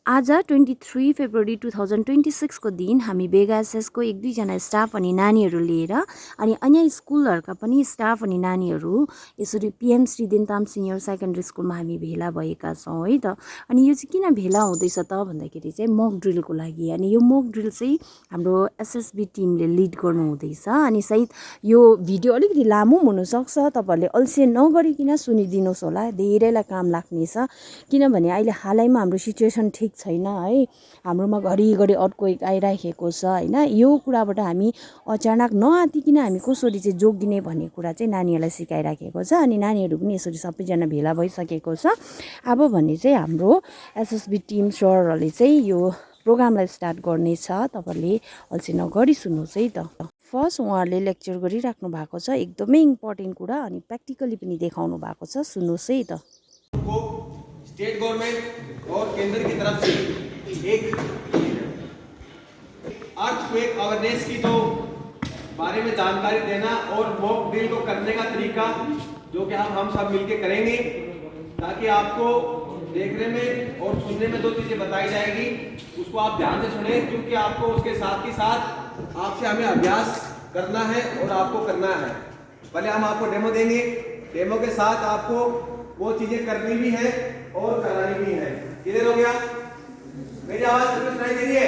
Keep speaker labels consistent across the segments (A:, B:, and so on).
A: आज 23 फेब्रुअरी 2026 को दिन हामी बेगा एसएसको एक दुईजना स्टाफ अनि नानीहरू लिएर अनि अन्य स्कुलहरूका पनि स्टाफ अनि नानीहरू यसरी PM Shri Dentam senior secondary स्कुलमा हामी भेला भएका छौँ है त। अनि यो चाहिँ किन भेला हुँदैछ त भन्दाखेरि चाहिँ मक ड्रिलको लागि। अनि यो मक ड्रिल चाहिँ हाम्रो एसएसबी टिमले लिड गर्नु हुँदैछ। अनि सायद यो भिडियो अलिकति लामो हुनसक्छ, तपाईँहरूले अल्छी नगरिकन सुनिदिनुहोस् होला, धेरैलाई काम लाग्नेछ। किनभने अहिले हालैमा हाम्रो सिचुएसन ठिक छैन है, हाम्रोमा घरिघरि अर्थक्वेक आइराखेको छ होइन। यो कुराबाट हामी अचानक नआतिकिन हामी कसरी चाहिँ जोगिने भन्ने कुरा चाहिँ नानीहरूलाई सिकाइराखेको छ। अनि नानीहरू पनि यसरी सबैजना भेला भइसकेको छ। अब भने चाहिँ हाम्रो एसएसबी टिम सरहरूले चाहिँ यो प्रोग्रामलाई स्टार्ट गर्नेछ। तपाईँहरूले अल्छी नगरी सुन्नुहोस् है त। फर्स्ट उहाँहरूले लेक्चर गरिराख्नु भएको छ, एकदमै इम्पोर्टेन्ट कुरा, अनि प्र्याक्टिकली पनि देखाउनु भएको छ, सुन्नुहोस् है त।
B: स्टेट गवर्नमेंट और केंद्र की तरफ से एक अर्थक्वेक अवेयरनेस की जो बारे में जानकारी देना और मॉक ड्रिल को करने का तरीका जो कि हम सब मिलके करेंगे, ताकि आपको देखने में और सुनने में दो चीजें बताई जाएगी, उसको आप ध्यान से सुने, क्योंकि आपको उसके साथ ही साथ आपसे हमें अभ्यास करना है और आपको करना है। पहले हम आपको डेमो देंगे, डेमो के साथ आपको वो चीजें करनी भी है और करानी भी है। क्लियर हो गया? मेरी आवाज सबको सुनाई दे रही है?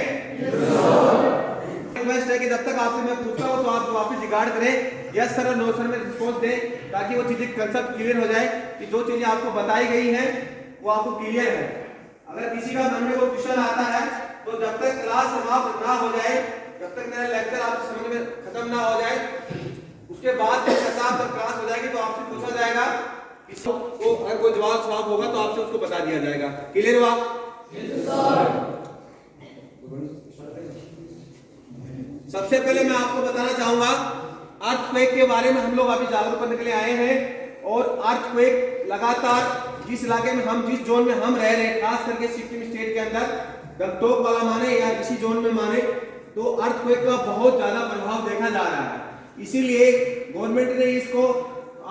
B: रिक्वेस्ट है कि जब तक आपसे मैं पूछता हूँ तो आप वापस रिकॉर्ड करें, यस सर और नो सर में रिस्पॉन्स दें, ताकि वो चीजें कंसेप्ट क्लियर हो जाए कि जो चीजें आपको बताई गई हैं वो आपको क्लियर है। अगर किसी का मन में कोई क्वेश्चन आता है तो जब तक क्लास समाप्त ना हो जाए, जब तक मेरा लेक्चर आपके समझ में खत्म ना हो जाए, उसके बाद जब क्लास हो जाएगी तो आपसे पूछा जाएगा, इसको अगर कोई जवाब होगा तो आपसे उसको बता दिया जाएगा। क्लियर हुआ? सबसे पहले मैं आपको बताना चाहूंगा, अर्थक्वेक के बारे में हम लोग अभी जागरूक करने के लिए आए हैं। और अर्थक्वेक लगातार जिस इलाके में हम, जिस जोन में हम रह रहे हैं, खास करके सिक्किम स्टेट के अंदर, गंगटोक वाला माने या इसी जोन में माने, तो अर्थक्वेक का बहुत ज्यादा प्रभाव देखा जा रहा है। इसीलिए गवर्नमेंट ने इसको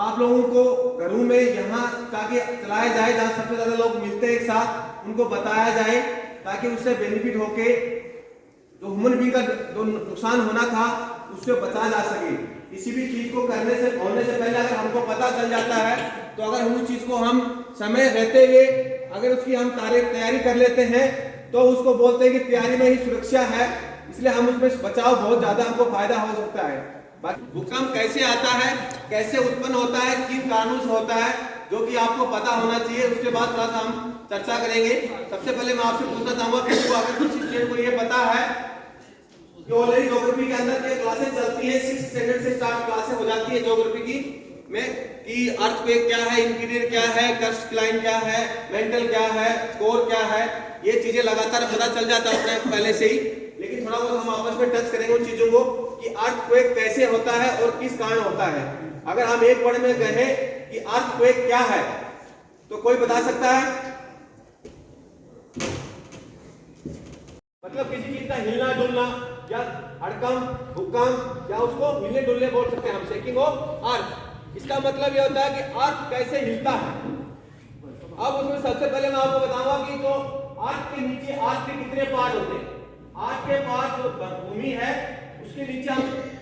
B: आप लोगों को घरों में यहाँ ताकि चलाया जाए, जहाँ सबसे ज्यादा लोग मिलते हैं एक साथ, उनको बताया जाए, ताकि उससे बेनिफिट होके जो ह्यूमन बीइंग का जो नुकसान होना था उससे बचा जा सके। किसी भी चीज को करने से होने से पहले अगर हमको पता चल जाता है, तो अगर उस चीज को हम समय रहते हुए अगर उसकी हम तैयारी कर लेते हैं, तो उसको बोलते हैं कि तैयारी में ही सुरक्षा है। इसलिए हम उसमें बचाव बहुत ज्यादा हमको फायदा हो सकता है। भूकंप कैसे आता है, कैसे उत्पन्न होता है, किन कारणों से होता है, जो कि आपको पता होना चाहिए। उसके बाद थोड़ा सा हम चर्चा करेंगे। सबसे पहले मैं आपसे पूछना चाहूंगा कि अगर किसी स्टूडेंट को ये पता है कि ऑलरेडी ज्योग्राफी के अंदर ये क्लासेस चलती है, 6th स्टैंडर्ड से स्टार्ट क्लासेस हो जाती है ज्योग्राफी की में, कि अर्थक्वेक क्या है, इंटीरियर क्या है, कर्स्ट लाइन क्या है, मेंटल क्या है, कोर क्या है, ये चीजें लगातार पता चल जाता है पहले से ही। लेकिन थोड़ा बहुत हम आपस में टच करेंगे उन चीजों को कि अर्थक्वेक कैसे होता है और किस कारण होता है। अगर हम एक वर्ड में कहें कि अर्थक्वेक क्या है, तो कोई बता सकता है? मतलब किसी चीज का हिलना डुलना, या हड़कंप, भूकंप, या उसको हिले डुलने बोल सकते हैं हम, शेकिंग ऑफ अर्थ। इसका मतलब यह होता है कि अर्थ कैसे हिलता है। अब उसमें सबसे पहले मैं आपको बताऊंगा कि तो अर्थ के नीचे अर्थ के कितने पार्ट होते हैं। अर्थ के पार्ट जो भूमि है उसके नीचे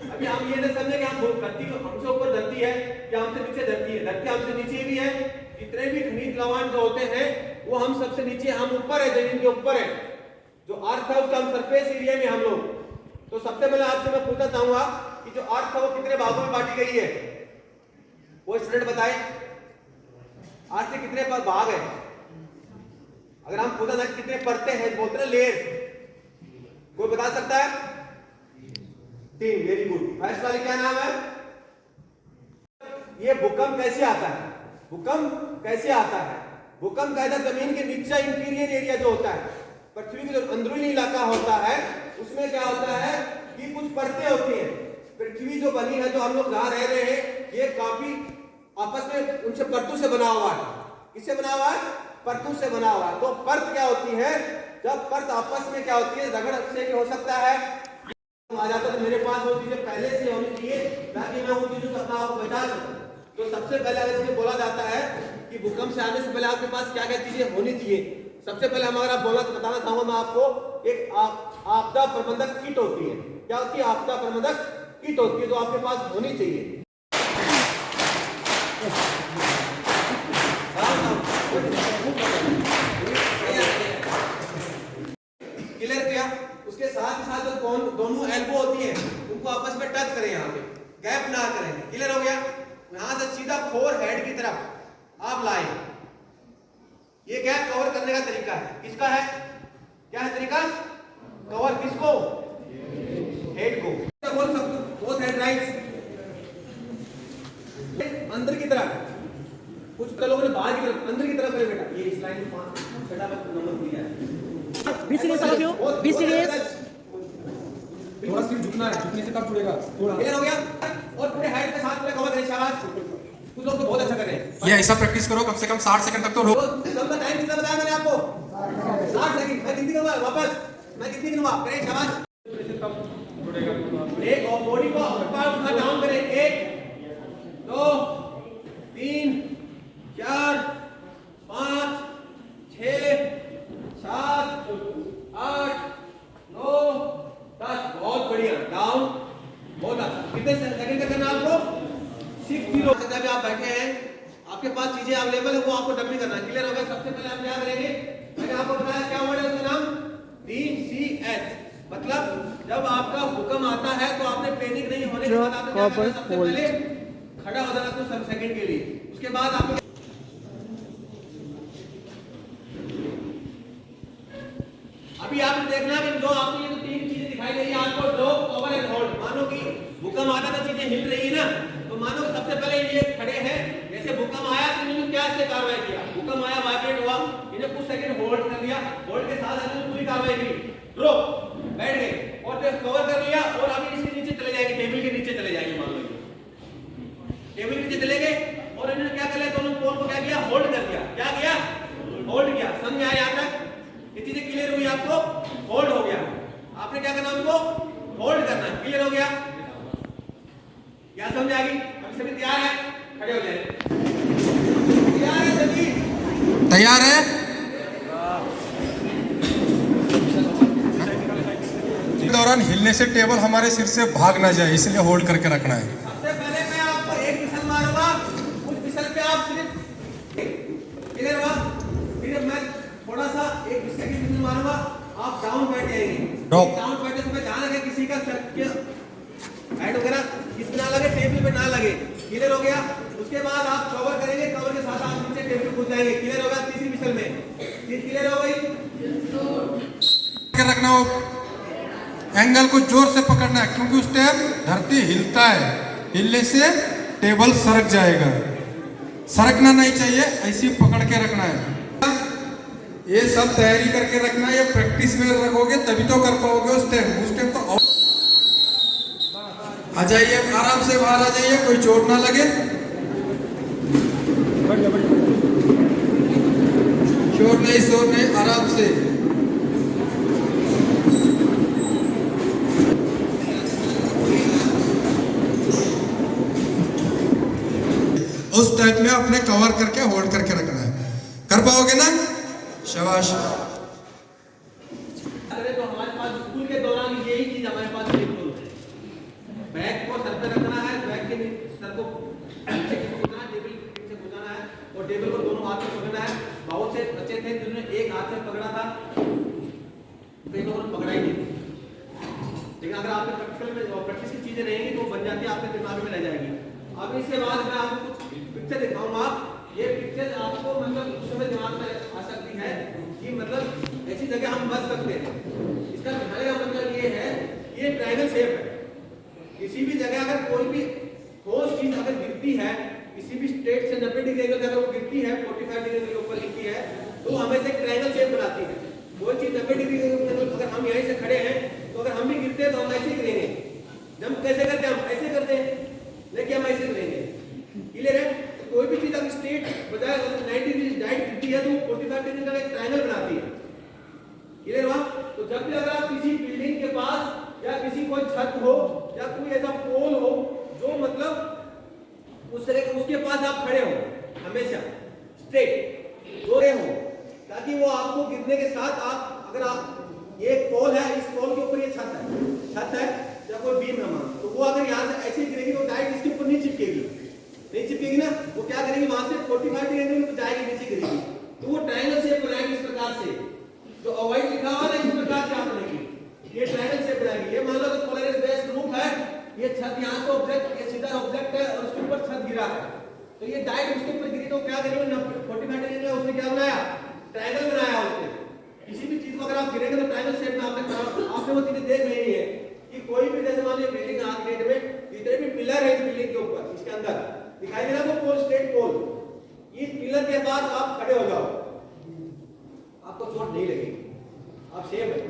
B: अभी हम ये नहीं समझे कि हम धरती को, हमसे ऊपर धरती है या हमसे नीचे धरती है, धरती हमसे नीचे भी है। जितने भी खनिज लवण जो होते हैं वो हम सबसे नीचे, हम ऊपर है, जमीन के ऊपर है। जो अर्थ है उसका हम सरफेस एरिया में हम लोग। तो सबसे पहले आपसे मैं पूछना चाहूंगा कि जो अर्थ है वो कितने भागों में बांटी गई है, वो स्टूडेंट बताए। अर्थ के कितने भाग है? अगर हम पूछा जाए कितने परतें हैं, बोलते हैं लेयर, कोई बता सकता है? 3। Very good. फर्स्ट वाले क्या नाम है? ये भूकंप कैसे आता है? भूकंप कैसे आता है? भूकंप कहता है जमीन के नीचे इंटीरियर एरिया जो होता है, पृथ्वी का जो अंदरूनी इलाका होता है, उसमें क्या होता है कि कुछ परतें होती हैं। पृथ्वी जो बनी है, जो हम लोग जहां रह रहे हैं, ये काफी आपस में उनसे परतों से बना हुआ है। किससे बना हुआ है? परतों से बना हुआ है। तो परत क्या होती है? जब परत आपस में क्या होती है, रगड़ से भी हो सकता है, आ जाता है। तो मेरे पास वो चीजें पहले से होनी चाहिए ताकि मैं उन चीजों से अपना आपको बचा सकूं। तो सबसे पहले अगर इसमें बोला जाता है कि भूकंप से आने से पहले आपके पास क्या क्या चीजें होनी चाहिए, सबसे पहले हम अगर आप बताना चाहूंगा मैं आपको, एक आपदा प्रबंधक किट होती है। क्या होती है? आपदा प्रबंधक किट होती है, जो आपके पास होनी चाहिए। क्लियर किया? उसके साथ ही साथ जो दोनों एल्बो होती है उनको आपस में टच करें, यहाँ पे गैप ना करें। क्लियर हो गया? यहां से सीधा फोर हेड की तरफ आप लाए। ये क्या कवर करने का तरीका है? किसका है? क्या है तरीका? कवर किसको? हेड को। बोल सकते बोथ हेड राइट्स अंदर की तरफ, कुछ लोगों ने बाहर की तरफ, अंदर की तरफ है बेटा। ये इस लाइन में 5 छठा नंबर दिया है।
C: बी सीरियस साथियों, बी सीरियस।
D: थोड़ा सिर झुकना है, झुकने से कब जुड़ेगा थोड़ा।
B: क्लियर हो गया? और पूरे हेड के साथ पूरे कवर करें। शाबाश, कुछ लोग तो बहुत अच्छा कर रहे हैं।
D: ये ऐसा प्रैक्टिस करो, कम से कम 60 सेकंड तक तो रो।
B: लंबा टाइम कितना बताया मैंने आपको? 60 सेकंड। मैं गिनती करूंगा वापस, मैं गिनती गिनूंगा। करें शाबाश। एक और बॉडी को ऊपर उठा डाउन करें। 1 2 3 4 5 6 7 8 9 10। बहुत बढ़िया, डाउन। बहुत अच्छा। कितने सेकंड का करना आपको? 60। जब आप बैठे हैं, आपके पास चीजें अवेलेबल है, वो आपको डब्ल्यू करना है। क्लियर हो गया? सबसे पहले आप क्या करेंगे? मैंने आपको बताया क्या वर्ड है उसका नाम? DCH। मतलब जब आपका हुक्म आता है तो आपने पैनिक नहीं होने के बाद आपने क्या करना है? सबसे पहले खड़ा हो जाना कुछ सेकंड के लिए। उसके बाद आपको अभी आपने देखना है कि जो आपको ये तो 3 चीजें दिखाई दे रही है आपको, ड्रॉप, कवर एंड होल्ड। मानो कि भूकंप आता तो चीजें हिल रही है ना, तो मानो सबसे पहले ये खड़े हैं, जैसे भूकंप आया तो इन्होंने क्या से कार्रवाई किया? भूकंप आया, वाइब्रेट हुआ, इन्हें कुछ सेकंड होल्ड कर लिया, होल्ड के साथ इन्होंने पूरी कार्रवाई की। ड्रॉप, बैठ गए और फिर कवर कर लिया, और अभी इसके नीचे चले जाएंगे, टेबल के नीचे चले जाएंगे। मान लो टेबल के नीचे चले गए और इन्होंने क्या कर लिया? दोनों पोल को क्या किया? होल्ड कर दिया। क्या किया? होल्ड किया। समझ आया यहां तक? ये चीजें क्लियर हुई आपको? होल्ड हो गया। आपने क्या करना? उसको होल्ड करना है। क्लियर हो गया? क्या समझ आ गई? हम सभी तैयार हैं? खड़े हो जाए। तैयार है सभी?
D: तैयार है? दौरान हिलने से टेबल हमारे सिर से भाग ना जाए, इसलिए होल्ड करके रखना है।
B: सबसे पहले मैं आपको एक विसल मारूंगा, उस विसल पे आप सिर्फ क्लियर हुआ? फिर मैं थोड़ा सा एक सेकंड विसल मारूंगा, आप डाउन बैठ जाएंगे। डाउन बैठने से ध्यान रखें किसी का सर के हेड वगैरह इस ना लगे, टेबल पे ना लगे। क्लियर हो गया? उसके बाद आप कवर करेंगे, कवर के साथ आप नीचे टेबल पे घुस जाएंगे। क्लियर होगा? तीसरी विसल में क्लियर हो गई?
D: रखना हो, एंगल को जोर से पकड़ना है, क्योंकि उस टाइम धरती हिलता है, हिलने से टेबल सरक जाएगा। सरकना नहीं चाहिए, ऐसी पकड़ के रखना है। ये सब तैयारी करके रखना है, ये प्रैक्टिस में रखोगे तभी तो कर पाओगे। उस टाइम तो आ जाइए, आराम से बाहर आ जाइए, कोई चोट ना लगे। शोर नहीं, आराम से। उस टाइप में अपने कवर करके होल्ड करके रखना है। कर पाओगे ना? शाबाश।
B: अरे तो हमारे पास स्कूल के दौरान यही चीज हमारे पास बिल्कुल है। बैग को सर पे रखना है, बैग के सर को नीचे घुसाना है, टेबल के नीचे घुसाना है, और टेबल को दोनों हाथ से पकड़ना है। बहुत से बच्चे थे जिन्होंने एक हाथ से पकड़ा था, कई लोगों ने पकड़ा ही नहीं। लेकिन अगर आपके प्रैक्टिकल में प्रैक्टिस की चीजें रहेंगी तो बन जाती है, आपके दिमाग में रह जाएगी। अब इसके बाद मैं आपको कुछ पिक्चर दिखाऊंगा। ये पिक्चर आपको मतलब उस समय दिमाग में आ सकती है कि मतलब ऐसी जगह हम बच सकते हैं। इसका दिखाने का मतलब ये है, ये ट्रायंगल शेप है। किसी भी जगह अगर कोई भी ठोस चीज अगर गिरती है, किसी भी स्टेट से 90 डिग्री एंगल से अगर वो गिरती है, 45 डिग्री के ऊपर गिरती है, तो हमें से ट्रायंगल शेप बनाती है। कोई चीज 90 डिग्री एंगल अगर हम यहीं से खड़े हैं, तो अगर हम भी गिरते हैं तो हम ऐसे गिरेंगे। जंप कैसे करते हैं? हम ऐसे करते हैं, लेकिन हम ऐसे करेंगे। क्लियर है? तो कोई भी चीज अगर स्ट्रेट बजाय 90 डिग्री डाइट गिरती है तो 45 डिग्री का एक ट्रायंगल बनाती है। क्लियर हुआ? तो जब भी अगर आप किसी बिल्डिंग के पास या किसी कोई छत हो या कोई ऐसा पोल हो जो मतलब उस तरह उसके पास आप खड़े हो, हमेशा स्ट्रेट जोड़े हो, ताकि वो आपको गिरने के साथ आप अगर आप ये एक पोल है, इस पोल के ऊपर ये छत है या कोई बीम है मान, तो वो अगर यहाँ से ऐसे ही गिरेगी तो डायरेक्ट इसके ऊपर नहीं चिपकेगी ना, वो क्या करेगी वहां से 45 डिग्री एंगल में जाएगी, नीचे गिरेगी। तो वो ट्रायंगल शेप बनाएगी इस प्रकार से, जो अवॉइड लिखा हुआ है इस प्रकार से आप बनेगी, ये ट्रायंगल शेप बनाएगी। ये मान लो कि पोलराइज बेस्ड रूफ है, ये छत यहाँ से ऑब्जेक्ट, ये सीधा ऑब्जेक्ट है और उसके ऊपर छत गिरा है, तो ये डायरेक्ट उसके ऊपर गिरी तो क्या करेगी 45 डिग्री में उसने क्या बनाया, ट्रायंगल बनाया उसने। किसी भी चीज को अगर आप गिरेंगे तो ट्रायंगल शेप में आपने वो चीजें देख लेनी है कि कोई भी जैसे मान लीजिए बिल्डिंग आज डेट में जितने भी पिलर है इस बिल्डिंग के ऊपर, इसके अंदर दिखाई दे रहा है पोल, स्ट्रेट पोल, इस पिलर के पास आप खड़े हो जाओ, आपको चोट नहीं लगेगी, आप सेफ है।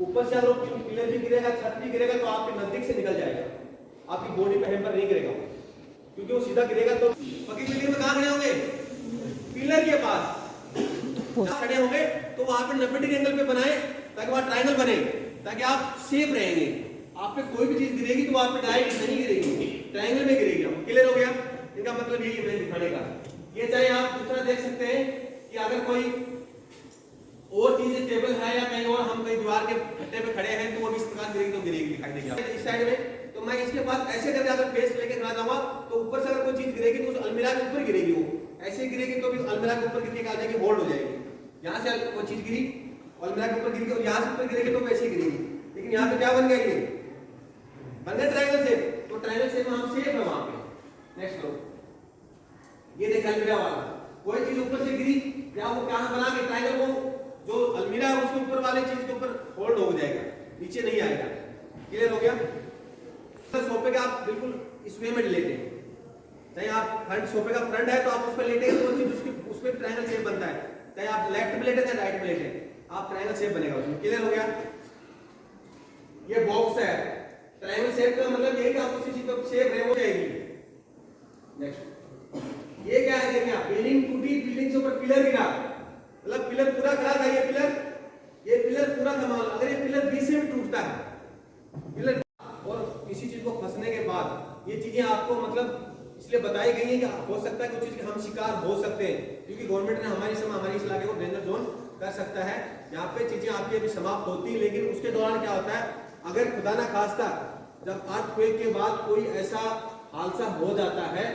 B: ऊपर से अगर पिलर भी गिरेगा, छत भी गिरेगा तो आपके नजदीक से निकल जाएगा, आपकी बॉडी पे हैम्पर नहीं गिरेगा, क्योंकि वो सीधा गिरेगा तो पक्की बिल्डिंग में कहां खड़े होंगे, पिलर के पास खड़े होंगे, तो वहां पे 90 डिग्री एंगल पे बनाए ताकि वहां ट्रायंगल बने, ताकि आप सेफ रहेंगे। आप पे कोई भी चीज गिरेगी तो आप पे डायरेक्ट नहीं गिरेगी, ट्रायंगल में गिरेगी। क्लियर हो गया? इनका मतलब यही है दिखाने का। ये चाहे आप दूसरा देख सकते हैं कि अगर कोई और चीज टेबल है या कहीं और हम कहीं दीवार के गट्टे पे खड़े हैं तो वो भी इस प्रकार गिरेगी तो गिरेगी, दिखाई देगी इस साइड में। तो मैं इसके पास ऐसे करके अगर बेस लेके खड़ा जाऊंगा तो ऊपर से अगर कोई चीज गिरेगी तो उस अलमीरा के ऊपर गिरेगी, वो ऐसे गिरेगी तो भी अलमीरा के ऊपर गिरने के आ जाएगी, होल्ड हो जाएगी। यहाँ से कोई चीज गिरी अलमीरा के ऊपर गिरेगी और यहाँ से ऊपर गिरेगी तो वैसे ही गिरेगी, लेकिन यहाँ पे क्या बन गया, ये बन गया ट्रायंगल शेप, तो ट्रायंगल शेप में हम सेफ है वहां पे। नेक्स्ट लो, ये देखा अलमीरा वाला, कोई चीज ऊपर से गिरी या वो क्या बना के ट्रायंगल को जो अलमीरा है उसके ऊपर वाले चीज के ऊपर होल्ड हो जाएगा, नीचे नहीं आएगा। क्लियर हो गया? सोफे का आप बिल्कुल इस वे में लेटे, चाहे आप फ्रंट सोफे का फ्रंट है तो आप उस पर लेटे तो वो चीज उसकी उसमें ट्रायंगल शेप बनता है, चाहे आप लेफ्ट में लेटे चाहे राइट में लेटे, आप ट्रायंगल शेप बनेगा उसमें। क्लियर हो गया? ये बॉक्स है, ट्रायंगल शेप का मतलब यही कि आप उसी चीज पर शेप रहे हो जाएगी। नेक्स्ट, ये क्या है, देखिए बिल्डिंग टूटी, बिल्डिंग के ऊपर पिलर गिरा, मतलब पिलर पूरा खड़ा था, ये पिलर पूरा था। अगर ये पिलर बीच से भी टूटता है, पिलर और किसी चीज को फंसने के बाद, ये चीजें आपको मतलब इसलिए बताई गई है कि हो सकता है कुछ चीज के हम शिकार हो सकते हैं, क्योंकि गवर्नमेंट ने हमारी इस इलाके को डेंजर जोन कर सकता है। यहाँ पे चीजें आपकी अभी समाप्त होती है, लेकिन उसके दौरान क्या होता है, अगर खुदा ना खास्ता जब अर्थक्वेक के बाद कोई ऐसा हादसा हो जाता है,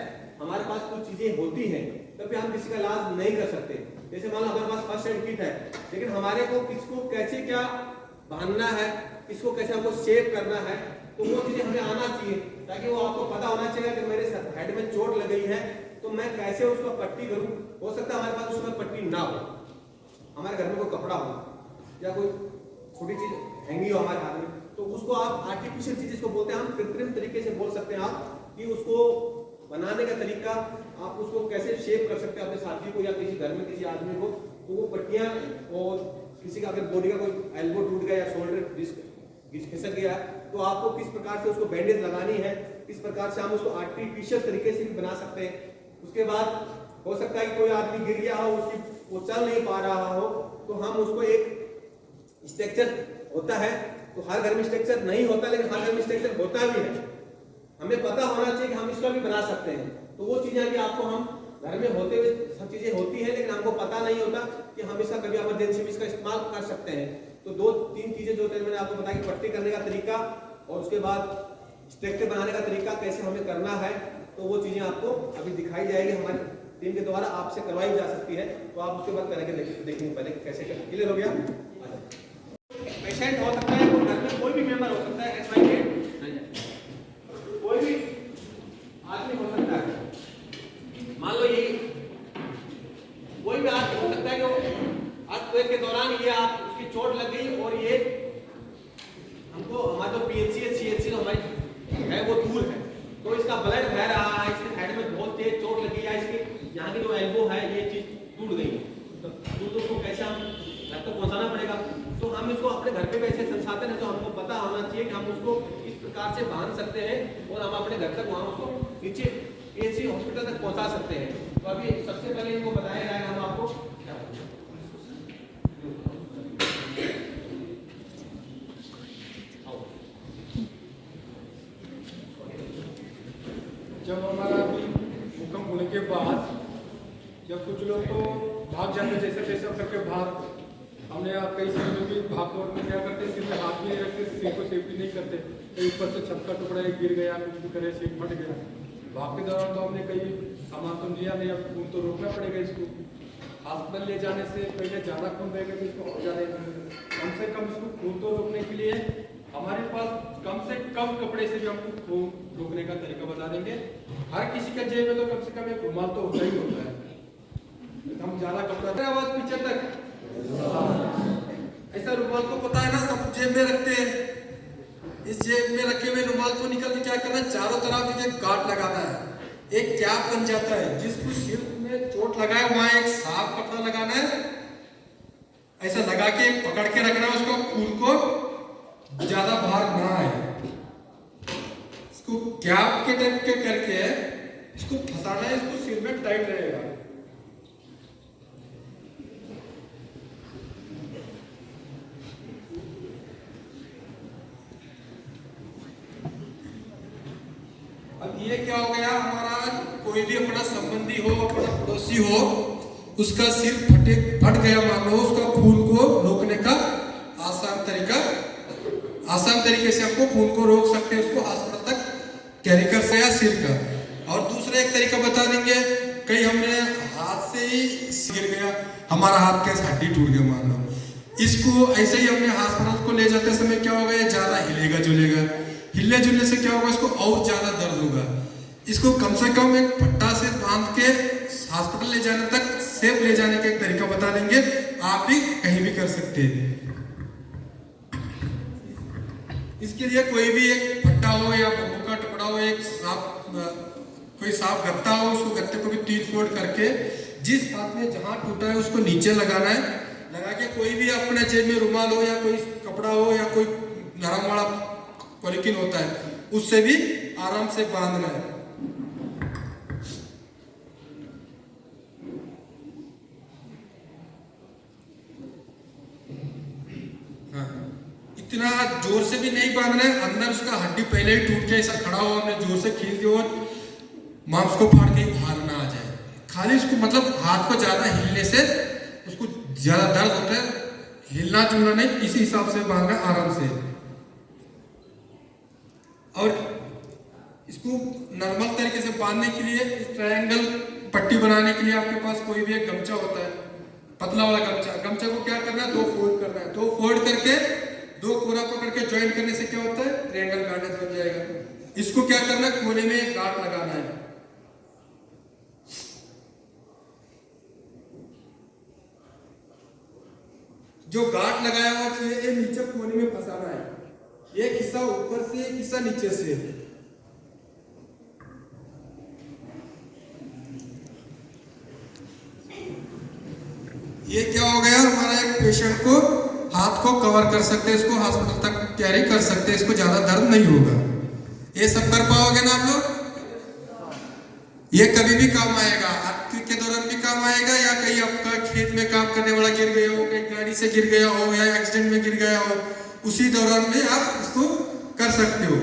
B: हमारे पास कुछ चीजें होती हैं, तो फिर हम किसी का इलाज नहीं कर सकते। जैसे मान लो हमारे पास फर्स्ट एड किट है, लेकिन हमारे को किसको कैसे क्या बांधना है, किसको कैसे हमको सेव करना है, तो वो चीजें हमें आना चाहिए, ताकि वो आपको पता होना चाहिए कि मेरे हेड में चोट लग गई है तो मैं कैसे उसको पट्टी करूं। हो सकता है हमारे पास उसमें पट्टी ना हो, हमारे घर में कोई कपड़ा हो या कोई छोटी चीज हैंगी हो हमारे हाथ में, तो उसको आप आर्टिफिशियल चीज जिसको बोलते हैं हम, कृत्रिम तरीके से बोल सकते हैं आप, कि उसको बनाने का तरीका, आप उसको कैसे शेप कर सकते हैं अपने साथी को या किसी घर में किसी आदमी को। तो वो पट्टियां, और किसी का अगर बॉडी का कोई एल्बो टूट गया या शोल्डर खिसक गया, तो आपको किस प्रकार से उसको बैंडेज लगानी है, किस प्रकार से हम उसको आर्टिफिशियल तरीके से भी बना सकते हैं। उसके बाद हो सकता है कि कोई आदमी गिर गया हो, उसकी वो चल नहीं पा रहा हो, तो हम उसको एक स्ट्रक्चर होता है, तो हर घर में स्ट्रक्चर नहीं होता, लेकिन हर घर में स्ट्रक्चर होता भी है, हमें पता होना चाहिए कि हम इसका भी बना सकते हैं। तो वो चीजें भी आपको हम घर में होते हुए सब चीजें होती हैं, लेकिन हमको पता नहीं होता कि हम इसका कभी इमरजेंसी में इसका इस्तेमाल कर सकते हैं। तो 2-3 चीजें जो मैंने आपको बताई, पट्टी करने का तरीका और उसके बाद स्ट्रक्चर बनाने का तरीका कैसे हमें करना है, तो वो चीजें आपको अभी दिखाई जाएगी, हमारी टीम के द्वारा आपसे करवाई जा सकती है, तो आप उसके बाद करके देखेंगे पहले कैसे कर। क्लियर हो गया? पेशेंट हो सकता है, वो घर में कोई भी मेंबर हो सकता है, कोई भी आदमी हो सकता है, मान लो ये कोई भी आदमी हो सकता है कि अर्थक्वेक के दौरान ये आप उसकी चोट लग गई और ये हमको हमारा जो पीएचसी है, सीएचसी जो हमारी है वो दूर है, तो इसका ब्लड बह रहा है, इसके हेड में बहुत तेज चोट लगी है, इसकी यहाँ की जो एल्बो है ये चीज टूट गई, तो उसको कैसे हम घर तक पहुंचाना पड़ेगा। तो हम इसको अपने घर पे वैसे संसाधन है, तो हमको पता होना चाहिए कि हम उसको इस प्रकार से बांध सकते हैं और हम अपने घर तक वहां उसको नीचे पीएचसी हॉस्पिटल तक पहुंचा सकते हैं। तो अभी सबसे पहले इनको बताया जाएगा हम आपको क्या
D: जब हमारा अभी भूकंप होने के बाद जब कुछ लोग तो भाग जाते, जैसे तैसे करके बाहर हमने आप कई समय में भी भाग दौड़ में क्या करते हैं, सिर पे हाथ भी नहीं रखते, सिर को सेफ्टी नहीं करते, कहीं ऊपर से छत का टुकड़ा गिर गया, कुछ भी करे, सिर फट गया। भाग के दौरान तो हमने कई सामान तो लिया नहीं, अब खून तो रोकना पड़ेगा इसको। हॉस्पिटल ले जाने से पहले ज़्यादा खून रहेगा तो इसको और ज़्यादा कम से कम इसको खून तो रोकने के लिए हमारे पास कम से कम कपड़े से भी हमको खून रोकने का तरीका बता देंगे। हर किसी का जेब में तो कम से कम एक रुमाल तो होता ही होता है, हम ज्यादा कपड़ा आवाज पीछे तक ऐसा रुमाल को पता है ना, सब जेब में रखते हैं। इस जेब में रखे हुए रुमाल को निकल के क्या करना है, चारों तरफ एक गांठ लगाना है, एक कैप बन जाता है। जिसको सिर में चोट लगा है वहां एक साफ कपड़ा लगाना है, ऐसा लगा के पकड़ के रखना है, उसको खून को ज्यादा बाहर ना आए। इसको कैप के टाइप के करके इसको फंसाना है, इसको सिर में टाइट रहेगा। अब ये क्या हो गया, हमारा कोई भी अपना संबंधी हो, अपना पड़ोसी हो, उसका सिर फट गया मान लो, उसका खून को रोकने का आसान तरीके से हमको खून को रोक सकते हैं, उसको हॉस्पिटल तक कैरी कर सकते हैं सिर का। और दूसरा एक तरीका बता देंगे, कहीं हमने हाथ से ही गिर गया, हमारा हाथ के हड्डी टूट गया मान लो, इसको ऐसे ही हमने हॉस्पिटल को ले जाते समय क्या होगा, ये ज्यादा हिलेगा जुलेगा, हिलने जुलने से क्या होगा, इसको और ज्यादा दर्द होगा। इसको कम से कम एक पट्टा से बांध के हॉस्पिटल ले जाने तक सेफ ले जाने का एक तरीका बता देंगे, आप भी कहीं भी कर सकते हैं। इसके लिए कोई भी एक फट्टा हो या बम्बू का टुकड़ा हो, एक कोई साफ गत्ता हो, उसको गत्ते को भी 3 फोल्ड करके जिस हाथ में जहां टूटा है उसको नीचे लगाना है, लगा के कोई भी अपने जेब में रुमाल हो या कोई कपड़ा हो या कोई नरम वाला पॉलिथीन होता है, उससे भी आराम से बांधना है। इतना जोर से भी नहीं बांधना है, अंदर उसका हड्डी पहले ही टूट के ऐसा खड़ा हो, हमने जोर से खींच दिया और मांस को फाड़ के बाहर ना आ जाए। खाली उसको मतलब हाथ को ज्यादा हिलने से उसको ज्यादा दर्द होता है, हिलना जुलना नहीं, इसी हिसाब से बांधना आराम से। और इसको नॉर्मल तरीके से बांधने के लिए इस ट्रायंगल पट्टी बनाने के लिए आपके पास कोई भी एक गमछा होता है, पतला वाला गमछा को क्या करना है, 2 फोल्ड करना है, 2 फोल्ड करके 2 कोना पकड़ के ज्वाइंट करने से क्या होता है, ट्रायंगल गार्ड बन जाएगा। इसको क्या करना है, कोने में एक गांठ लगाना है, जो गांठ लगाया हुआ चाहिए ये नीचे कोने में फंसाना है, एक हिस्सा ऊपर से एक हिस्सा नीचे से। ये क्या हो गया, हमारा एक पेशेंट को हाथ को कवर कर सकते हैं, इसको हॉस्पिटल तक कैरी कर सकते हैं, इसको ज्यादा दर्द नहीं होगा। ये सब कर पाओगे ना आप लोग? ये कभी भी काम आएगा, आपके के दौरान भी काम आएगा, या कहीं आपका खेत में काम करने वाला गिर गया हो, कहीं गाड़ी से गिर गया हो या एक्सीडेंट में गिर गया हो, उसी दौरान में आप इसको कर सकते हो।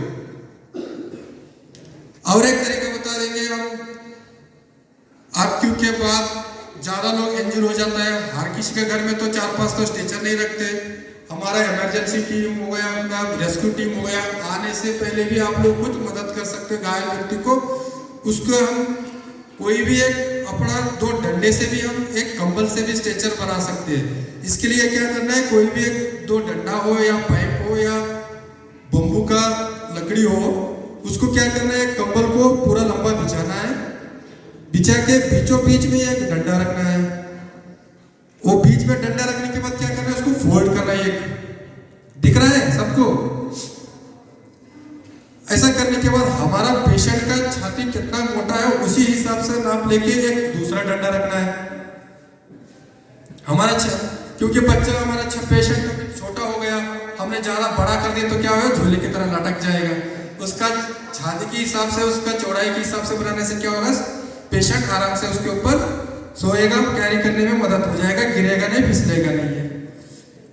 D: और एक तरीका बता देंगे हम, आरक्यू के बाद ज्यादा लोग इंजर हो जाता है, हर किसी के घर में तो 4-5 तो स्ट्रेचर नहीं रखते। हमारा इमरजेंसी टीम हो गया, अपना रेस्क्यू टीम हो गया, आने से पहले भी आप लोग कुछ मदद कर सकते हैं घायल व्यक्ति को। उसको हम कोई भी एक अपना 2 डंडे से भी हम एक कंबल से भी स्ट्रेचर बना सकते हैं। इसके लिए क्या करना है, कोई भी एक 2 डंडा हो या पाइप हो या बम्बू का लकड़ी हो, उसको क्या करना है, कंबल को पूरा लंबा बिछाना है, बिछा के बीचों बीच में एक डंडा रखना है। वो बीच में डंडा रखने के बाद क्या करना है, उसको फोल्ड करना है। एक दिख रहा है सबको? ऐसा करने के बाद हमारा पेशेंट का छाती कितना मोटा है उसी हिसाब से नाप लेके एक दूसरा डंडा रखना है। हमारा क्योंकि बच्चा हमारा पेशेंट छोटा हो गया, हमने ज्यादा बड़ा कर दिया तो क्या होगा, झूले की तरह लटक जाएगा। उसका छाती के हिसाब से, उसका चौड़ाई के हिसाब से बनाने से क्या होगा, पेशेंट आराम से उसके ऊपर सोएगा, कैरी करने में मदद हो जाएगा, गिरेगा नहीं, फिसलेगा नहीं है।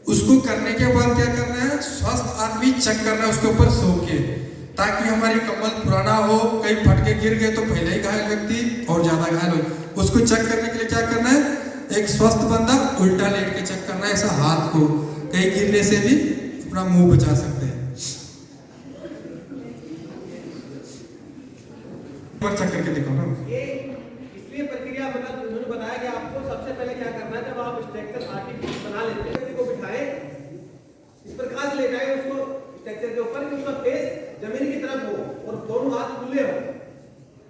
D: उसको करने के बाद क्या करना है, स्वस्थ आदमी चेक करना है उसके ऊपर सो के, ताकि हमारी कमर पुराना हो, कहीं फट के गिर गए तो पहले ही घायल व्यक्ति और ज्यादा घायल हो। उसको चेक करने के लिए क्या करना है, एक स्वस्थ बंदा उल्टा लेट के चेक करना करना है ऐसा हाथ को, कहीं गिरने से भी अपना मुंह बचा सकते हैं। पर चेक करके दिखाओ ना।
B: ये इसलिए प्रक्रिया मतलब उन्होंने बताया कि आपको सबसे पहले क्या करना है, जब आप स्ट्रक्चर आर्टिफिशियल बना लेते हैं, व्यक्ति को बिठाएं, इस प्रकार से लेटाएं उसको स्ट्रक्चर के ऊपर कि उसका फेस जमीन की तरफ हो और दोनों हाथ खुले हो।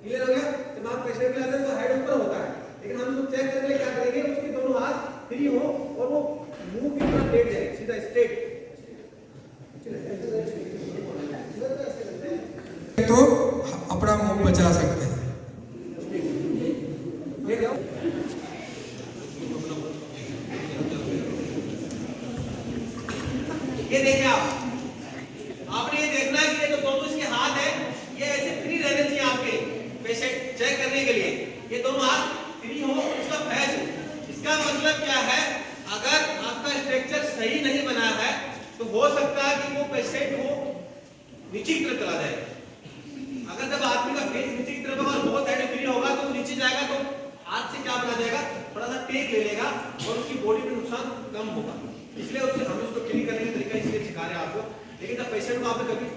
B: क्लियर हो गया? जब आप पेशेंट के लाते हैं तो हेड ऊपर होता है, लेकिन हम उसको चेक करने के लिए क्या करेंगे, उसके दोनों हाथ फ्री हो और वो मुंह की तरफ लेट जाए, सीधा स्ट्रेट।
D: तो अपना मुंह बचा सकते हैं।
B: ये देखिए आपने ये देखना है कि ये तो दोनों इसके हाथ है, ये ऐसे फ्री रहने चाहिए आपके पेशेंट चेक करने के लिए। ये दोनों हाथ फ्री हो, इसका फैस हो। इसका मतलब क्या है, अगर आपका स्ट्रक्चर सही नहीं बना है तो हो सकता है कि वो पेशेंट को नीचे की तरफ चला जाए। अगर जब आदमी का फेस नीचे की तरफ होगा और बहुत साइड फ्री होगा तो नीचे जाएगा, तो हाथ से क्या बना जाएगा, थोड़ा सा टेक ले लेगा और उसकी बॉडी पे नुकसान कम होगा। इसलिए उससे हम उसको क्लीन करने का तरीका इसलिए सिखा रहे हैं आपको। लेकिन जब पेशेंट को आपने कभी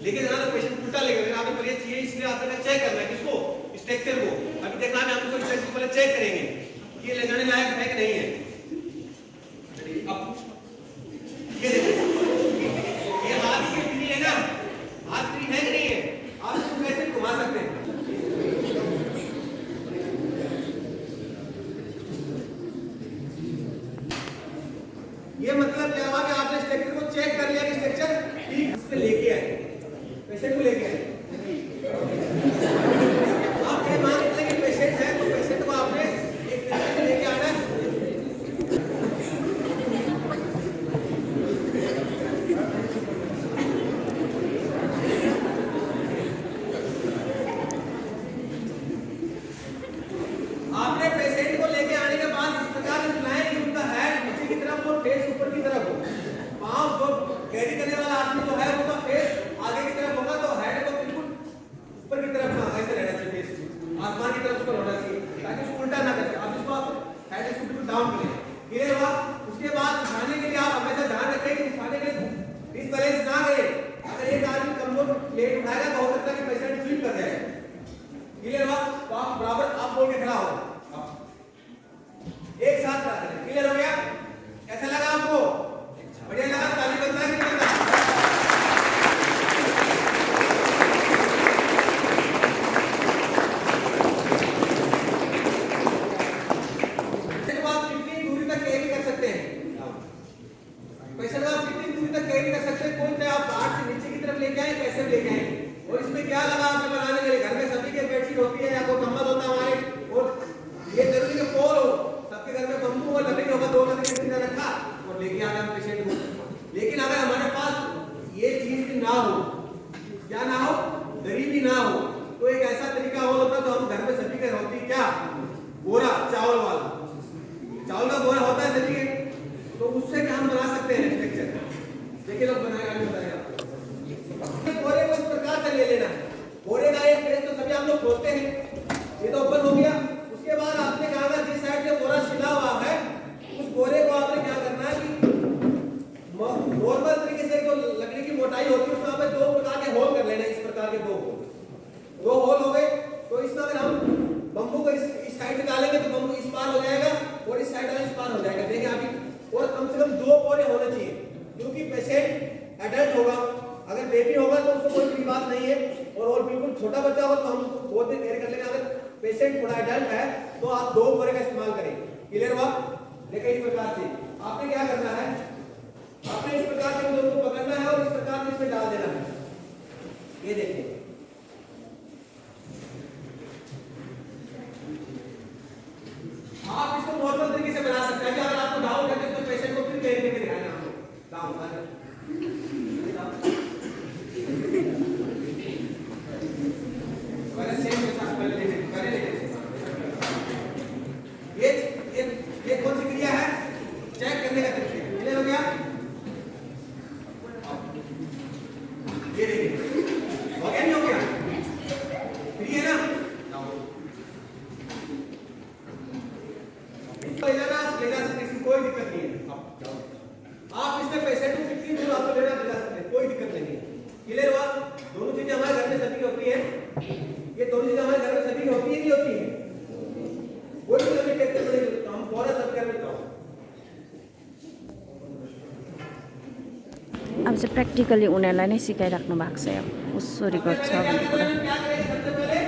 B: लेके जाना तो पेशेंट उल्टा लेकर आपने पहले चाहिए, इसलिए आपने चेक करना है किसको, स्ट्रक्चर को। अभी देखना है हम उसको स्ट्रक्चर पहले चेक करेंगे कि ये ले जाने लायक है कि नहीं है। अब ये देखिए ये हाथ इसके फ्री है ना, हाथ फ्री है कि नहीं है, आप इसको कैसे घुमा सकते हैं। ये मतलब क्या हुआ कि आपने स्ट्रक्चर को चेक कर लिया कि स्ट्रक्चर ठीक इस पे लेके आए, पेशेंट को लेके आए। आप ये मान लेते हैं कि पेशेंट है तो पेशेंट को आपने एक तरीके से लेके आना है। आपने पेशेंट को लेके आने के बाद इस प्रकार से सुनाया कि उनका हेड नीचे की तरफ और फेस ऊपर की तरफ हो। पांव जो कैरी करने वाला आदमी जो है उसका फेस आगे की तरफ होगा तो हेड को बिल्कुल ऊपर की तरफ ना ऐसे रहना चाहिए, फेस आसमान की तरफ ऊपर होना चाहिए ताकि उसको उल्टा ना करे। अब इसको आप हेड इसको बिल्कुल डाउन करें। क्लियर हुआ? उसके बाद उठाने के लिए आप हमेशा ध्यान रखें कि उठाने के लिए डिसबैलेंस ना करे। अगर एक आदमी कमजोर प्लेट उठाएगा तो हो सकता है कि पेशेंट स्लिप कर जाए। क्लियर हुआ? तो आप बराबर आप बोल के खड़ा हो, एक साथ खड़ा करें। क्लियर हो गया? कैसा लगा आपको? बढ़िया लगा? ताली बजता है कि नहीं बजता? इसके बाद कितनी दूरी तक कैरी कर सकते हैं? पेशेंट आप कितनी दूरी तक कैरी कर सकते हैं? कौन से आप हाथ से नीचे की तरफ लेके आए, कैसे भी लेके आए? और इसमें क्या लगा आपने बनाने के लिए? घर में सभी के बेडशीट होती है या कोई कंबल होता है हमारे, और ये जरूरी है पोल हो, सबके घर में बम्बू और लकड़ी होगा, दो लकड़ी के रखा और लेके आना पेशेंट को। लेकिन अगर हमारे पास ये चीज भी ना हो, क्या ना हो, दरी भी ना हो, तो एक ऐसा तरीका हो होता तो हम घर में सभी के होती क्या, बोरा चावल वाला, चावल का बोरा होता है सभी के, तो उससे भी हम बना सकते हैं स्ट्रक्चर। देखिए लोग बनाएगा, बताएगा। बोरे को इस प्रकार से ले लेना है। बोरे का एक फेस तो सभी हम लोग खोलते हैं, ये तो ओपन हो गया। उसके बाद आपने कहा जिस साइड से बोरा सिला हुआ है उस बोरे को आपने क्या करना है कि नॉर्मल तरीके से जो लकड़ी की मोटाई होती है उसमें आपने दो प्रकार के होल कर लेना है। इस प्रकार के दो होल हो गए, तो इसमें अगर हम बम्बू को इस साइड से डालेंगे तो बम्बू इस पार हो जाएगा और इस साइड वाला इस पार हो जाएगा। देखिए अभी, और कम से कम 2 बोरे होने चाहिए क्योंकि पेशेंट एडल्ट होगा। अगर बेबी होगा तो उसको कोई बड़ी बात नहीं है, और बिल्कुल छोटा बच्चा होगा तो हम उसको बहुत देर कैरी कर लेंगे। अगर पेशेंट थोड़ा एडल्ट है तो आप 2 बोरे का इस्तेमाल करें। क्लियर हुआ? देखिए इस प्रकार से आपने क्या करना है, आपने इस प्रकार से दोनों को पकड़ना है और इस प्रकार से इसमें डाल देना है। ये देखिए आप इसको नॉर्मल तरीके से बना सकते हैं। अगर आपको डाउन है तो पेशेंट को फिर कैरी करके दिखाना है आपको डाउन। ये कौन सी क्रिया है? चेक करने का तरीका। क्लियर हो गया? ये देखिए हो गया, नहीं हो गया? फ्री है ना? ले जा सकते, कोई दिक्कत नहीं है।
A: अब चाहिँ प्र्याक्टिकली उनीहरूलाई नै सिकाइराख्नु भएको छ अब उसरी गर्छ भन्ने कुरा।
B: क्या करेंगे सबसे पहले?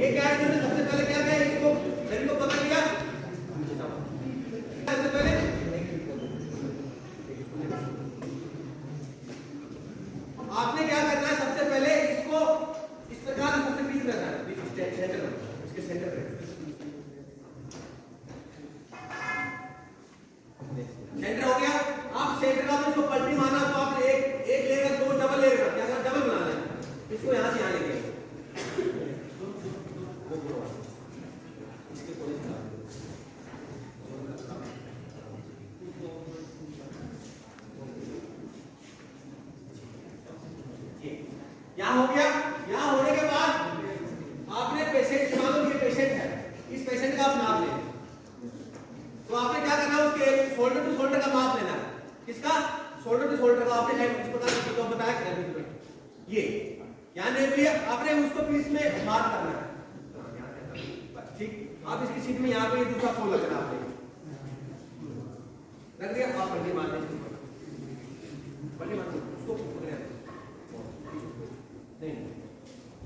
B: ये क्या है? सबसे पहले क्या है? इसको शरीर को पकड़ लिया। सबसे पहले आपने क्या करना है? सबसे पहले इसको इस प्रकार सबसे बीच में रखना है, सेंटर में, इसके सेंटर में सेंटर हो गया। आप सेंटर का इसको पलटी मारना तो आप एक लेगा, दो डबल लेगा, क्या डबल बनाना है, इसको यहां से यहां लेके यहां हो गया। यहां होने के बाद आपने पेशेंट, मान लो ये पेशेंट है, इस पेशेंट का आप नाप लें, तो आपने क्या करना है? उसके शोल्डर टू शोल्डर का माप लेना है। किसका? शोल्डर टू शोल्डर का। आपने इस प्रकार तो बताया ये यहां देख लिया आपने, उसको पीस में मार्क करना है, ठीक। आप इसकी सीट में यहां पे दूसरा फोल लगना आपने रख दिया। आप पलटी मार दें, पलटी मार उसको पकड़े नहीं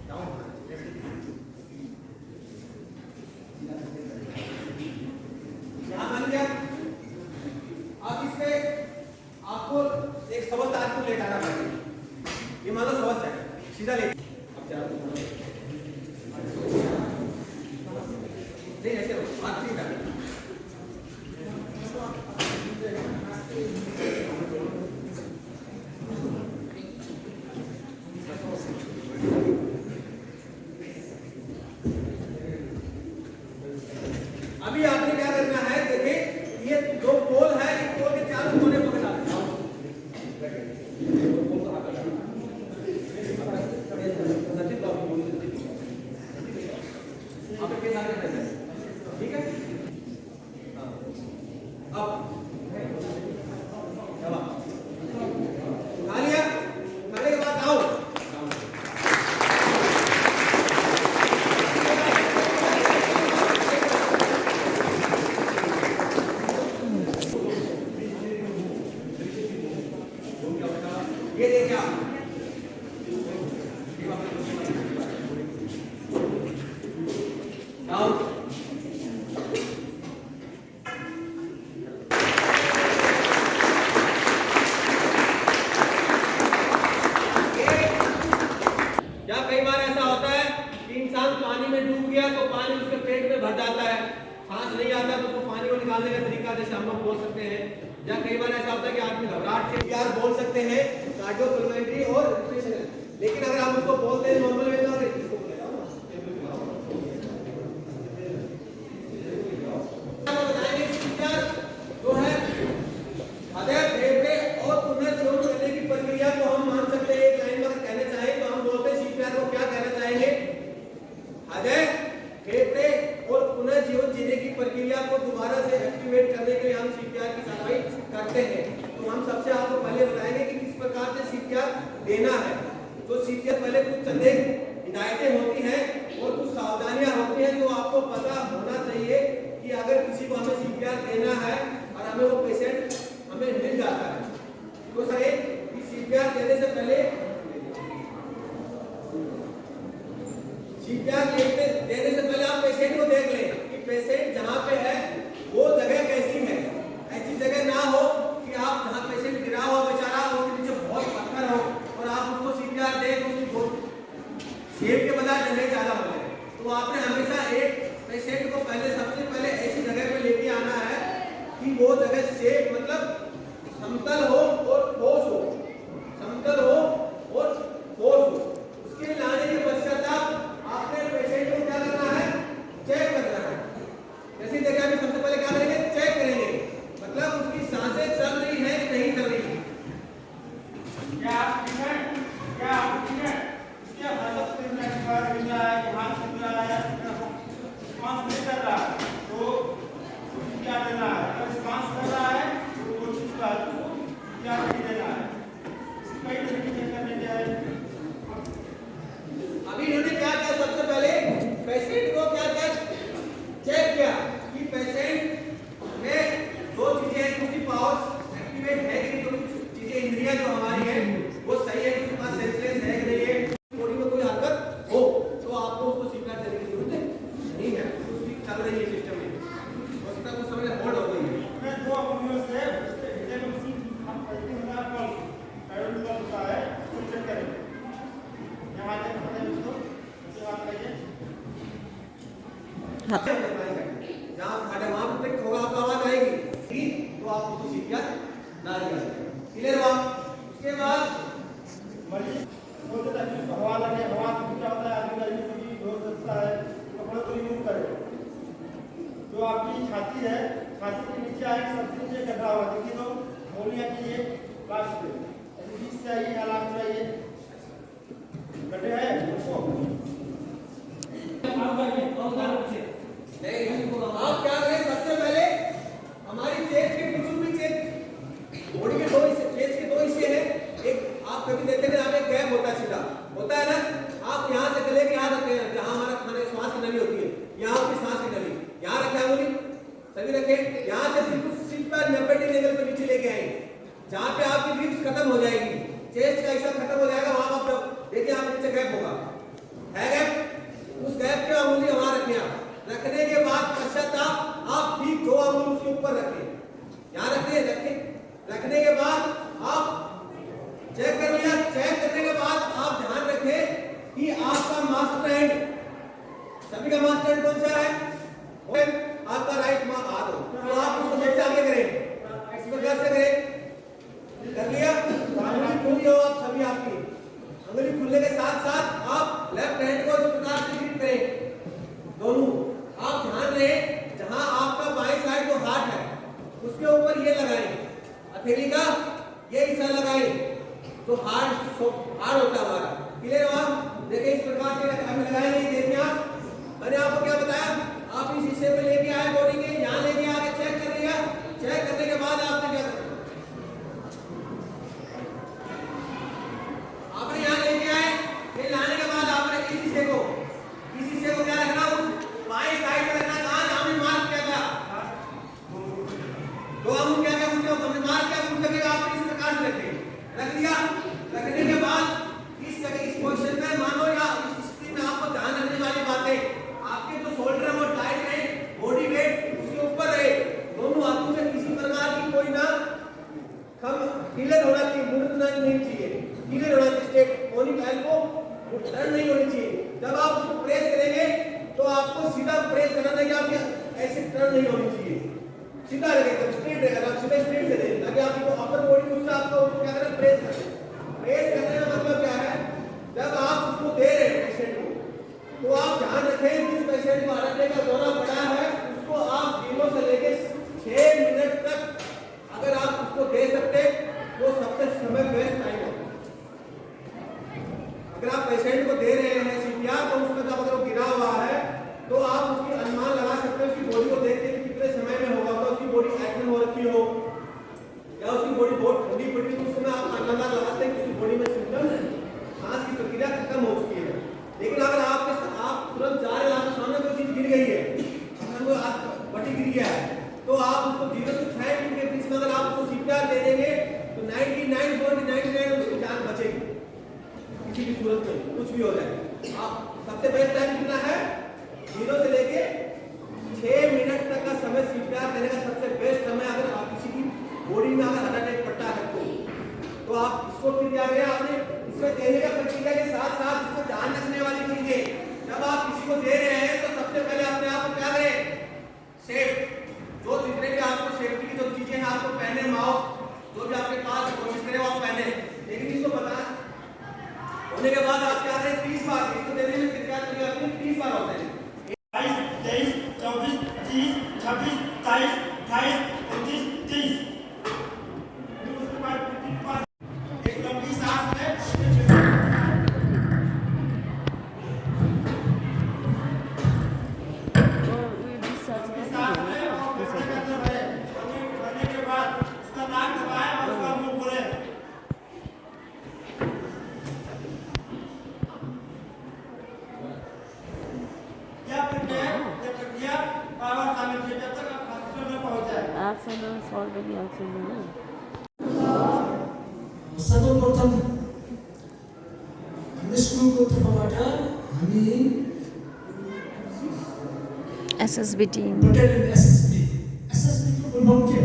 B: डाउन यहां मान लिया। अब इसमें आपको एक सबस्त तार को लेटाना पड़ेगा। ये मान लो सबस्त है, सीधा ले नहीं ऐसे बात ठीक है। अभी आपने क्या करना है? देखिए ये दो पोल है, इस पोल के चारों कोने पकड़ा ठीक है। अब उठा लिया, उठाने के बाद आओ ये देखिए आप डाउन। या कई बार ऐसा होता है कि इंसान पानी में डूब गया तो पानी उसके पेट में भर जाता है, सांस नहीं आता तो उसको पानी को निकालने का तरीका जैसे हम लोग बोल सकते हैं। या कई बार ऐसा होता है कि आदमी घबराहट से यार बोल सकते हैं कार्डियोपल्मोनरी और रेस्पिरेशन, लेकिन अगर आप उसको बोलते हैं नॉर्मल वे में तो है हृदय फेफड़े और पुनर्जीवन करने की प्रक्रिया को हम मान सकते हैं। एक लाइन में कहना चाहें तो हम बोलते हैं सीपीआर को क्या कहना चाहेंगे? हृदय फेफड़े और पुनर्जीवन जीने की प्रक्रिया को दोबारा से एक्टिवेट करने के लिए हम सीपीआर की कार्रवाई करते हैं। तो हम सबसे आपको पहले बताएंगे कि किस प्रकार से सीपीआर देना है। तो सीपीआर पहले कुछ चंदे हिदायतें होती हैं और कुछ सावधानियां होती हैं जो आपको पता होना चाहिए कि अगर किसी को हमें सीपीआर देना है और हमें वो पेशेंट हमें मिल जाता है तो सर सीपीआर देने से पहले आप पेशेंट को देख लें कि पेशेंट जहां पे है वो जगह कैसी है। ऐसी जगह ना हो कि आप जहां पेशेंट गिरा हुआ बेचारा उसके नीचे बहुत पत्थर हो और आप उसको सीपीआर दें तो उसकी शेप के बजाय जगह ज्यादा हो जाए। तो आपने हमेशा एक पेशेंट को सबसे पहले ऐसी जगह पे लेके आना है कि वो जगह सेफ मतलब समतल हो और ठोस हो, समतल हो और ठोस हो। उसके लाने के पश्चात आपने पेशेंट को क्या करना है? चेक करना है। जैसे देखिए अभी सबसे पहले क्या करेंगे? चेक करेंगे, मतलब उसकी सांसें चल रही है कि नहीं चल रही है।
E: क्या आप ठीक है? क्या आप ठीक है? क्या मतलब हिल रहा है कि हाथ हिल रहा है, श्वास नहीं कर रहा है तो क्या देना है? अगर श्वास कर रहा है तो वो चीज का क्या नहीं देना है। कई तरीके से करने जाए।
B: अभी इन्होंने क्या किया? सबसे पहले पेशेंट को क्या किया? नहीं है सिस्टम में, हो सकता है कुछ समय होल्ड हो गई है।
E: मैं 2 उंगलियों से उसके हृदय को मशीन हम कहते हैं ना पल्स पैरोल पल्स होता है, उसको चेक करेंगे। यहाँ तक पता है उसको, उसके बाद कहिए।
B: जहाँ खाड़े वहाँ पे टिक होगा, आपको आवाज आएगी ठीक, तो आप उसको सीपीआर ना कर सकते। क्लियर हुआ? उसके बाद
E: मरीज सोचते हैं कि उसको हवा लगे, हवा से क्या होता है, आदमी का यूं जोर देता है, कपड़े को रिमूव करे। जो आपकी छाती है, छाती के नीचे आएगी, सबसे नीचे गड्ढा हुआ देखिए, तो मोलिया की ये लास्ट पे ऐसे बीच से आइए, आराम से आइए, गड्ढे है उसको
B: आप क्या करें, सबसे पहले हमारी चेस्ट के कुछ भी चेस्ट बॉडी के 2 हिस्से, चेस्ट के 2 हिस्से हैं। एक आप कभी देखते हैं, आप एक गैप होता है, सीधा होता है ना, आप यहाँ से गले के यहाँ रखते हैं, जहाँ हमारा खाने सांस की नली होती है, यहाँ की सांस की नली यहाँ रखे हैं, बोली सभी रखे। यहाँ से बिल्कुल सिर पर 90 डिग्री एंगल पर नीचे लेके आएंगे, जहाँ पे आपकी रिब्स खत्म हो जाएगी, चेस्ट का हिस्सा खत्म हो जाएगा, वहां आप देखिए आप नीचे गैप होगा, है गैप, उस गैप पे उंगली वहां रखें। आप रखने के बाद पश्चाताप आप ठीक 2 अंगुल उसके ऊपर रखें, यहाँ रखने के बाद आप चेक कर लिया। चेक करने के बाद आप ध्यान रखें कि आपका मास्टर हैंड, सभी का मास्टर हैंड कौन सा है, आपका राइट हाथ हो, तो आप उसको सबसे आगे करें, इस प्रकार से करें। कर लिया, अंगुली खुली हो आप सभी, आपकी अंगुली खुलने के साथ साथ आप लेफ्ट हैंड को इस प्रकार से ग्रिप करें दोनों। आप ध्यान रहे जहां आपका बाएं साइड जो हाथ है उसके ऊपर ये लगाएं, हथेली का ये हिस्सा लगाएं, तो हार्ड होता है हमारा। क्लियर हुआ? देखिए इस प्रकार से हम लगाए नहीं, देखिए आप, मैंने आपको क्या बताया, आप इस हिस्से पे लेके आए बॉडी के, यहाँ लेके आके चेक कर लिया। चेक करने के बाद आपने क्या करना, आपने यहाँ लेके आए, ये लाने के बाद आपने इस हिस्से को क्या रखना, उस बाएं साइड में रखना, कहाँ हमने मार्क किया था, 2 अंगुल क्या क्या उसने हमने मार्क किया, उस जगह आपने इस प्रकार से रख दिया। रखने के बाद इस पोजीशन में मानो या इस स्थिति में आपको ध्यान रखने वाली बातें, आपके जो शोल्डर है वो टाइट रहे, बॉडी वेट उसके ऊपर रहे, दोनों हाथों में किसी प्रकार की कोई ना क्लियर होना चाहिए, मुड़ना नहीं चाहिए, क्लियर होना चाहिए, स्ट्रेट मोनी पैर को टर्न नहीं होनी चाहिए। जब आप उसको प्रेस करेंगे तो आपको सीधा प्रेस करना है, कि आपके ऐसे टर्न नहीं होनी चाहिए, सीधा रहेगा, स्ट्रेट रहेगा, आप सीधा स्ट्रेट से दें, ताकि आपको अपर बॉडी उससे आपको उसको क्या करना, प्रेस करें। प्रेस करने का मतलब क्या है, जब आप उसको दे रहे हैं पेशेंट को, तो आप ध्यान रखें जिस पेशेंट को अरंडे का दौरा पड़ा है उसको आप 0 से लेके 6 मिनट तक अगर आप उसको दे सकते वो सबसे समय बेस्ट टाइम होगा। अगर आप पेशेंट को दे रहे हैं सीपीआर, तो उसका जब अगर वो गिरा हुआ है तो आप उसकी अनुमान लगा सकते हैं, उसकी बॉडी को देख के कितने समय में होगा, तो उसकी बॉडी एक्टिव हो रखी हो या उसकी बॉडी बहुत ठंडी पड़ी, तो उस समय आप अंदाजा लगाते हैं कि उसकी बॉडी में सिम्टम सांस की प्रक्रिया खत्म हो चुकी है। लेकिन अगर आप तुरंत जा रहे हैं, आपके सामने कोई चीज गिर गई है, बटी गिर गया है, तो आप उसको 0 से 6 मिनट के बीच में अगर आप उसको सीपीआर दे देंगे तो 99.99 उसकी जान बचेगी, किसी भी सूरत में कुछ भी हो जाए। आप सबसे बेस्ट टाइम कितना है, 0 से लेके 6 मिनट तक का समय सीपीआर देने का सबसे बेस्ट समय। अगर आप किसी की बॉडी में अगर हार्ट अटैक पड़ता है तो आप इसको फिर क्या करें, आपने इसमें देने का प्रक्रिया के साथ साथ इसको ध्यान रखने वाली चीजें, जब आप किसी को दे रहे हैं तो सबसे पहले अपने आप को क्या करें, सेफ, जो जितने भी आपको सेफ्टी की जो चीजें हैं आपको पहने, मास्क जो भी आपके पास कोशिश करें आप पहने। लेकिन इसको बता होने के बाद आप क्या करें, 30 बार इसको देने में कितना 30 बार होते हैं,
E: 22, 23, 24, 25, 26, 27, 28, 29, 30। उसके बाद एक लंबी सांस में
F: सर्वप्रथम हाम्रो स्कुलको तर्फबाट हामी
A: एसएसबी टिम
F: बटालियन एसएसबी को फुल फर्म के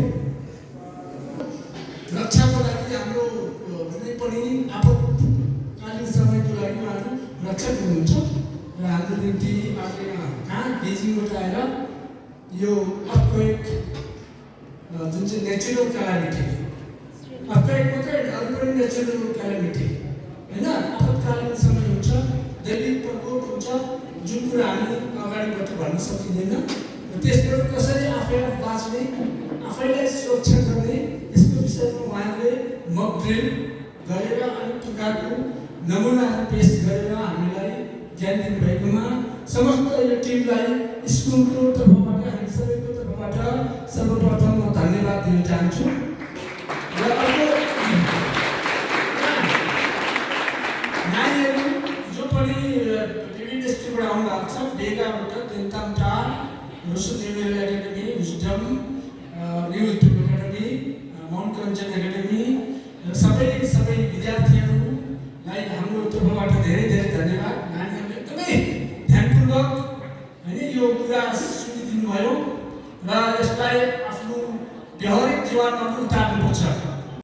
F: रक्षाको लागि हाम्रो कुनै पनि आपतकालीन समयको लागि उहाँहरू रक्षक हुनुहुन्छ र हाम्रो निम्ति अहिले कहाँ बेजिङबाट आएर यो अर्थक्वेक जुन चाहिँ नेचुरल क्यालामिटी अर्थक्वेक मात्रै अरू पनि नेचुरल क्यालामिटी होइन आपतकालीन समय हुन्छ दैविक प्रकोप हुन्छ जुन कुरा हामी अगाडिबाट भन्न सकिँदैन र त्यसबाट कसरी आफैलाई बाँच्ने आफैलाई सुरक्षा गर्ने यसको विषयमा उहाँले मक ड्रिल गरेर अनि प्रकारको नमुनाहरू पेश गरेर हामीलाई ज्ञान दिनुभएकोमा समस्त यो टिमलाई स्कुलको तर्फबाट हामी सबैको तर्फबाट सर्वप्रथम म धन्यवाद दिन चाहन्छु र अर्को नानीहरू जो पनि विभिन्न स्कुलबाट आउनु भएको छ बेगाबाट तेन्तामटा Roshan memorial academy wisdom new YouTube academy mount Kanchan academy र सबै विद्यार्थी